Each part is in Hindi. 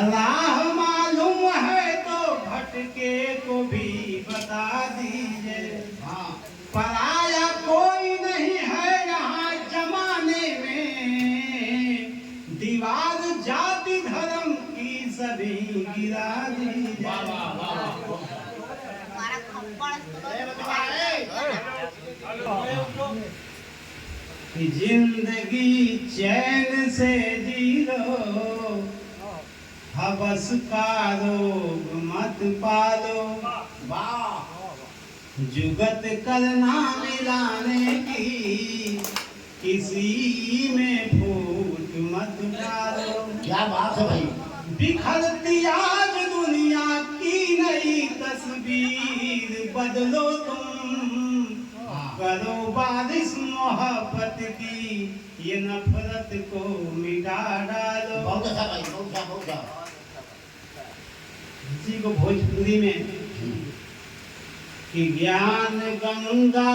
राह मालूम है तो भटके को भी बता दीजिए। हाँ पराया कोई नहीं है यहाँ जमाने में, दीवार जाति धर्म की सभी गिरा दीजिए। वाह वाह वाह कि जिंदगी चैन से जी लो, हवस का रोग मत पालो। वाह जुगत करना मिलाने की, किसी में फूट मत डालो। क्या बात है भाई। बिखरती आज दुनिया की नई तस्वीर, बदलो तुम करो बारिश मोहब्बत की, ये नफरत को मिटा डालो। बहुत अच्छा भाई, बहुत अच्छा बहुत अच्छा। इसी को भोजपुरी में कि ज्ञान गंगा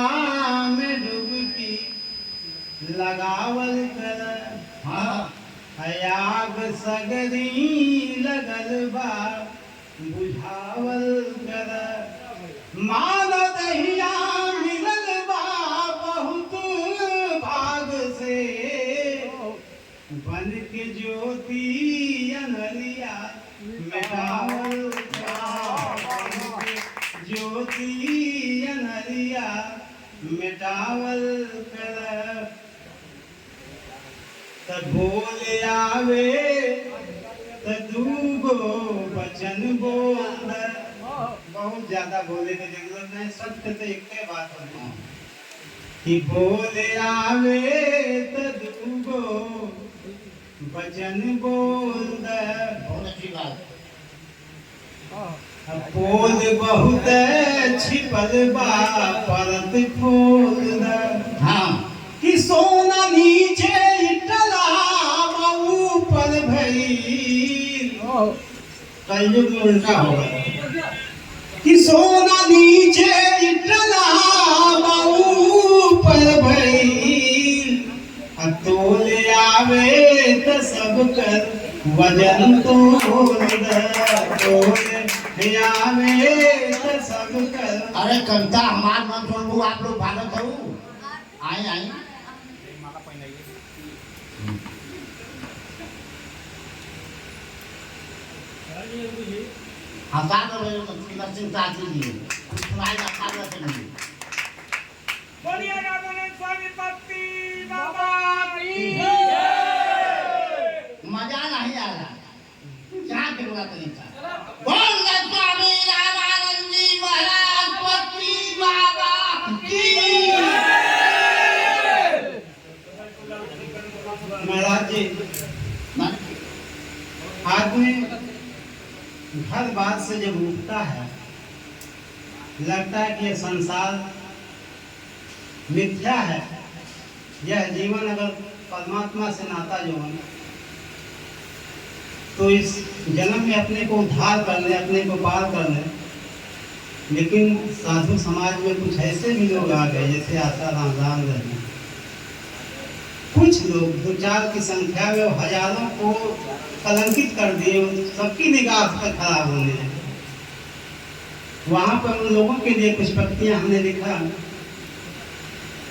में डुबकी लगावल कर, हाँ आग सगरी लगल बा बुझावल कर। मानो दहिया मिलल बा बहुत भाग से, बन के ज्योति अनहरिया मिटावल कर। ज्योति अनहरिया मिटावल कर। तब बोले आवे त दूगो बचन बोल। बहुत ज्यादा बोले की जरूरत नहीं, सत्य तो एक के बात है कि बोले आवे त दूगो बचन बोल। बहुत अच्छी बात। पोल बहुत छिपल बा परत खोल। हाँ कि सोना नीचे टला ऊपर भई, कलयुग में उल्टा होगा। कि सोना नीचे टला ऊपर भई, तोले आवे त सब कर वजन तोल। तोले आवे त सब कर। अरे कविता हमार मन सुनबू, आप लोग भागत हो। आए आए आसान चिंता कीजिए, सुनाएगा खाना से नहीं। बोलिए रामन स्वामी पति बाबा की मजा नहीं आ रहा, क्या करूँगा तो नहीं था। बोल स्वामी रामानंद जी महाराज पति बाबा की। महाराज जी, आदमी हर बात से जब उठता है, लगता है कि यह संसार मिथ्या है। यह जीवन अगर परमात्मा से नाता जोड़े तो इस जन्म में अपने को उद्धार कर ले, अपने को पार कर ले। लेकिन साधु समाज में कुछ ऐसे भी लोग आ गए जैसे आसाराम राम रहे। कुछ लोग 2-4 की संख्या में हजारों को कलंकित कर दिए, सबकी निगाह पर खराब होने लगे। वहां पर उन लोगों के लिए कुछ पंक्तियां हमने लिखा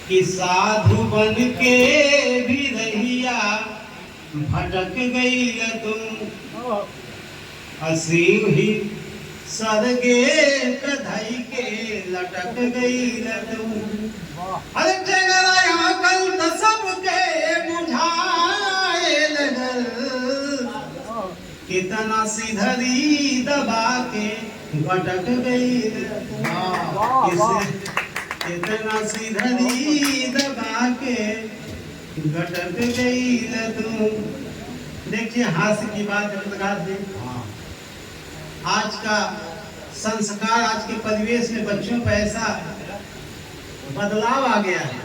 कि साधु बन के भी रहिया भटक गई तुम, असीम ही सरगे कधाई के लटक गई तुम। अरे जगरा यहाँ कल तो सबके बुझाए लगल, कितना सीधरी दबा के भटक गई। कितना सीधरी दबा के भटक गई तुम। देखिए हास्य की बात है। आज का संस्कार, आज के परिवेश में बच्चों पर ऐसा बदलाव आ गया है,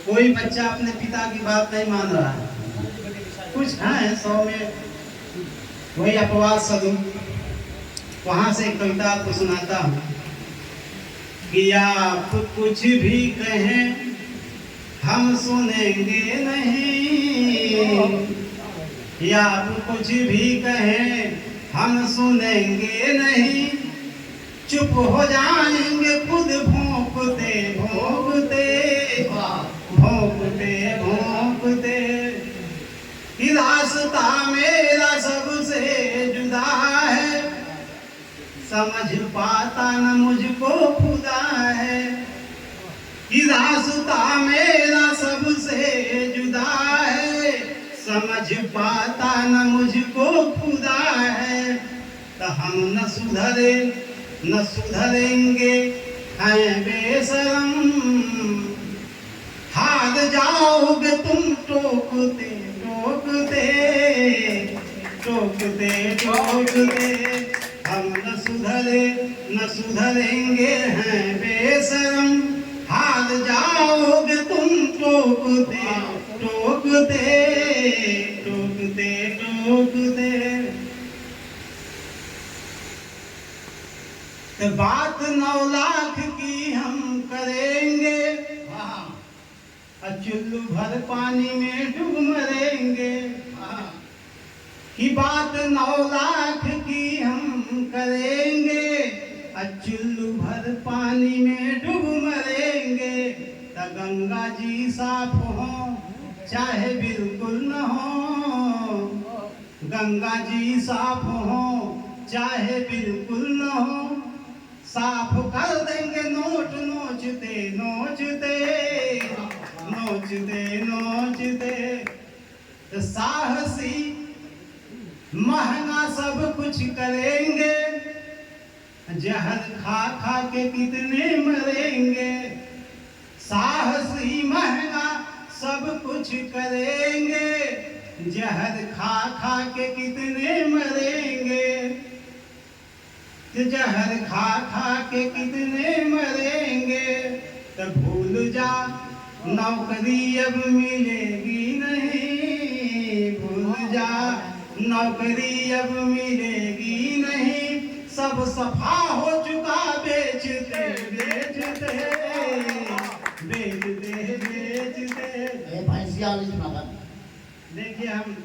कोई बच्चा अपने पिता की बात नहीं मान रहा है। कुछ हैं 100 में वही अपवाद सदुप। वहां से एक कविता आपको सुनाता हूँ कि आप कुछ भी कहें हम सुनेंगे नहीं, या आप कुछ भी कहें हम सुनेंगे नहीं, चुप हो जाएंगे खुद भौंकते भौंकते भौंकते भौंकते। कि रास्ता मेरा सबसे जुदा है, समझ पाता न मुझको खुदा है। कि रास्ता मेरा सबसे जुदा है, समझ पाता न मुझको खुदा है। तो हम न सुधरे न सुधरेंगे हैं बेशरम, हार जाओगे तुम टोकते टोकते टोकते टोकते। हम न सुधरे न सुधरेंगे हैं बेशरम, हार जाओगे तुम टोकते टोकते टोकते टोकते। तो बात 9 लाख की हम करेंगे, चुल्लू भर पानी में डूब मरेंगे। कि बात 9 लाख की हम करेंगे, चुल्लू भर पानी में डूब मरेंगे। तो गंगा जी साफ हो चाहे बिल्कुल न हो, गंगा जी साफ हो चाहे बिल्कुल न हो, साफ कर देंगे नोट नोचते नोचते नोचते नोचते। तो साहसी महंगा सब कुछ करेंगे, जहर खा खा के कितने मरेंगे। साहसी महंगा सब कुछ करेंगे, जहर खा खा के कितने मरेंगे। जहर खा खा के कितने मरेंगे। तो भूल जा नौकरी अब मिलेगी नहीं, भूल जा नौकरी अब मिलेगी नहीं। सब सफा हो चुका बेचते बेचते बेचते बेचते। भैंसिया देखिए हम